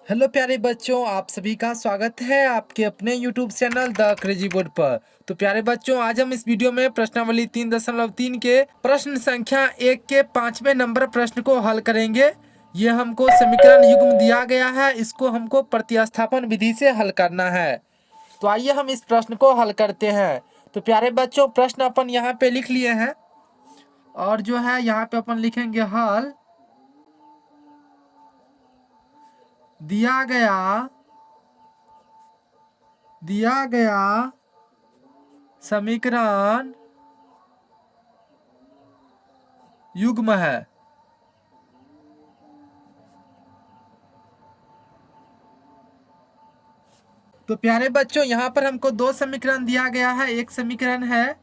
Hello प्यारे बच्चों, आप सभी का स्वागत है आपके अपने YouTube channel the crazy board पर। तो प्यारे बच्चों, आज हम इस वीडियो में प्रश्नावली 3.3 के प्रश्न संख्या 1 के 5वें नंबर प्रश्न को हल करेंगे। ये हमको समीकरण युग्म दिया गया है, इसको हमको प्रतिस्थापन विधि से हल करना है। तो आइए हम इस प्रश्न को हल करते हैं। तो प्यारे बच्चों, प्रश्न अपन यहाँ पे लिख लिए हैं और जो है यहाँ पे अपन लिखेंगे हल। दिया गया समीकरण युग्म है। तो प्यारे बच्चों, यहाँ पर हमको दो समीकरण दिया गया है। एक समीकरण है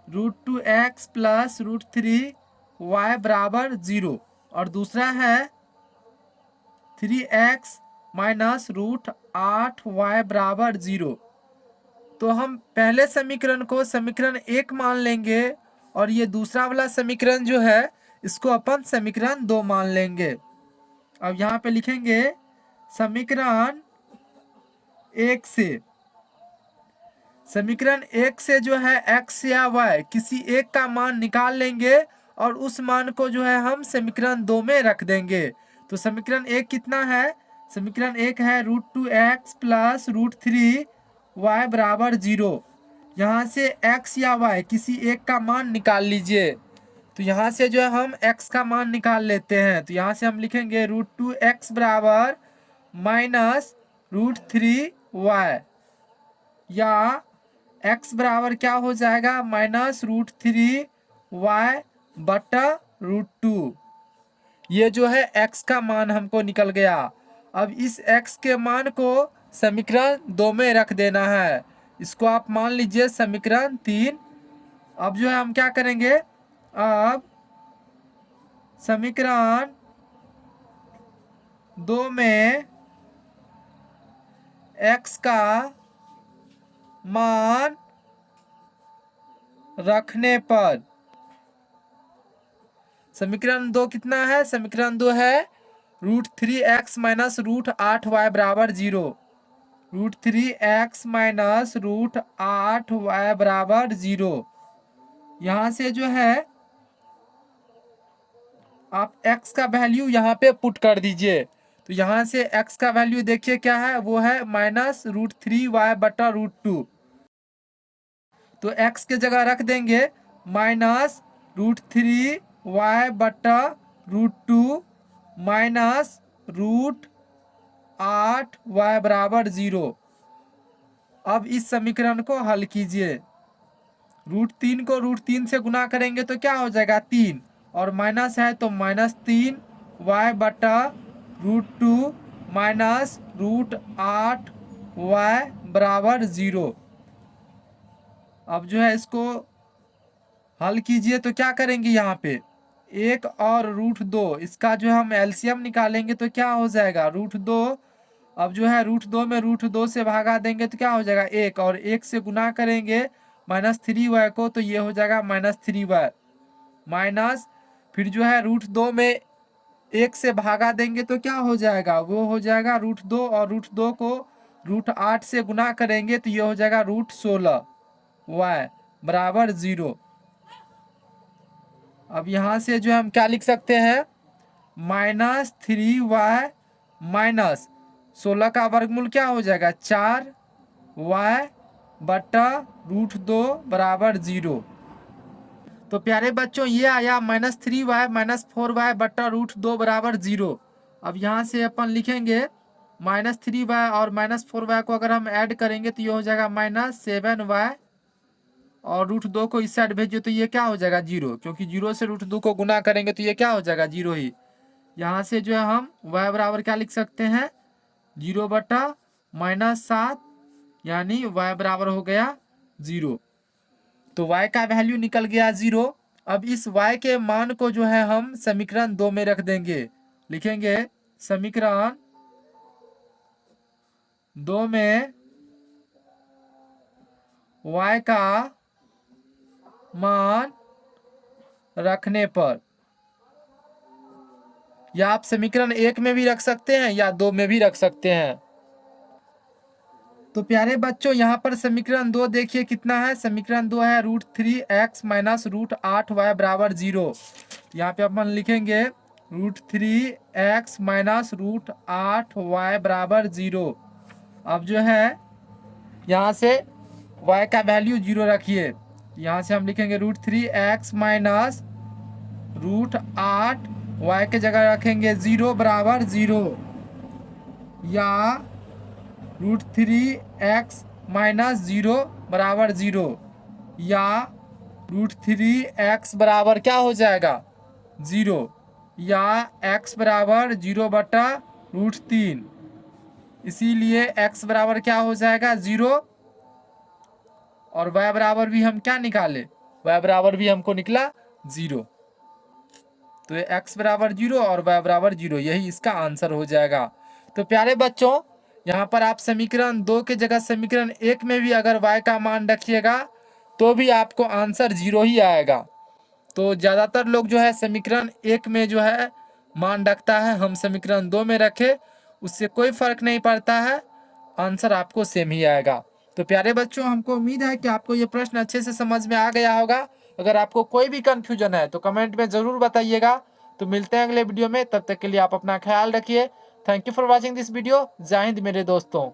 √2x प्लस √3y बराबर 0 और दूसरा है 3x माइनस √8y बराबर 0। तो हम पहले समीकरण को समीकरण 1 मान लेंगे और ये दूसरा वाला समीकरण जो है इसको अपन समीकरण 2 मान लेंगे। अब यहाँ पे लिखेंगे समीकरण 1 से जो है x या y किसी एक का मान निकाल लेंगे और उस मान को जो है हम समीकरण 2 में रख देंगे। तो समीकरण 1 कितना है? समीकरण 1 है √2x प्लस √3y बराबर 0। यहाँ से x या y किसी एक का मान निकाल लीजिए। तो यहाँ से जो है हम x का मान निकाल लेते हैं। तो यहाँ से हम लिखेंगे √2x बराबर माइनस √3y या x बराबर क्या हो जाएगा? माइनस √3y बटा √2। ये जो है x का मान हमको निकल गया। अब इस x के मान को समीकरण 2 में रख देना है। इसको आप मान लीजिए समीकरण 3। अब जो है हम क्या करेंगे? अब समीकरण 2 में x का मान रखने पर समीकरण 2 कितना है? समीकरण 2 है √3x माइनस √8y बराबर 0। √3x माइनस √8y बराबर 0। यहाँ से जो है आप x का वैल्यू यहाँ पे पुट कर दीजिए। तो यहाँ से x का वैल्यू देखिए क्या है, वो है माइनस √3y बटा √2। तो x के जगह रख देंगे माइनस √3y बटा √2 माइनस √8y बराबर 0। अब इस समीकरण को हल कीजिए। √3 को √3 से गुना करेंगे तो क्या हो जाएगा? 3 और माइनस है तो -3y बटा √2 माइनस √8y बराबर 0। अब जो है इसको हल कीजिए तो क्या करेंगे? यहाँ पे 1 और √2 इसका जो है हम एलसीएम निकालेंगे तो क्या हो जाएगा? √2। अब जो है √2 में √2 से भागा देंगे तो क्या हो जाएगा? 1 और 1 से गुना करेंगे -3y को तो ये हो जाएगा -3y माइनस फिर जो है √2 में 1 से भागा देंगे तो क्या हो जाएगा? वो हो जाएगा √2 और √2 को √8 से गुना करेंगे तो ये हो जाएगा √16y बराबर 0। अब यहाँ से जो हम क्या लिख सकते हैं? -3y माइनस 16 का वर्गमूल क्या हो जाएगा? 4y बटा √2 बराबर 0। तो प्यारे बच्चों, ये आया -3y माइनस 4y बटा √2 बराबर 0। अब यहाँ से अपन लिखेंगे -3y और -4y को अगर हम ऐड करेंगे तो ये हो जाएगा -7y और √2 को इस साइड भेजिए तो ये क्या हो जाएगा? 0, क्योंकि 0 से √2 को गुना करेंगे तो ये क्या हो जाएगा? 0 ही। यहाँ से जो है हम y बराबर क्या लिख सकते हैं? 0 बटा -7 यानी y बराबर हो गया 0। तो y का वैल्यू निकल गया 0। अब इस y के मान को जो है हम समीकरण 2 में रख देंगे। लिखेंगे समीकरण 2 में y का मान रखने पर या आप समीकरण 1 में भी रख सकते हैं या 2 में भी रख सकते हैं। तो प्यारे बच्चों यहाँ पर समीकरण 2 देखिए कितना है। समीकरण 2 है √3x माइनस √8y बराबर 0। यहाँ पे अपन लिखेंगे √3x माइनस √8y बराबर 0। अब जो है यहाँ से y का वैल्यू 0 रखिए। यहाँ से हम लिखेंगे √3x माइनस √8y के जगह रखेंगे 0 बराबर 0, या √3x माइनस 0 बराबर 0, या √3x बराबर क्या हो जाएगा 0, या x बराबर 0/√3। इसीलिए x बराबर क्या हो जाएगा 0, और y बराबर भी हम क्या निकाले, y बराबर भी हमको निकला 0। तो ये x बराबर 0 और y बराबर 0, यही इसका आंसर हो जाएगा। तो प्यारे बच्चों यहाँ पर आप समीकरण 2 के जगह समीकरण 1 में भी अगर y का मान रखिएगा तो भी आपको आंसर 0 ही आएगा। तो ज़्यादातर लोग जो है समीकरण 1 में जो है मान रखता है, हम समीकरण 2 में रखे, उससे कोई फर्क नहीं पड़ता है, आंसर आपको सेम ही आएगा। तो प्यारे बच्चों हमको उम्मीद है कि आपको ये प्रश्न अच्छे से समझ में आ गया होगा। अगर आपको कोई भी कन्फ्यूजन है तो कमेंट में ज़रूर बताइएगा। तो मिलते हैं अगले वीडियो में, तब तक के लिए आप अपना ख्याल रखिए। Thank you for watching this video. जय हिंद मेरे दोस्तों।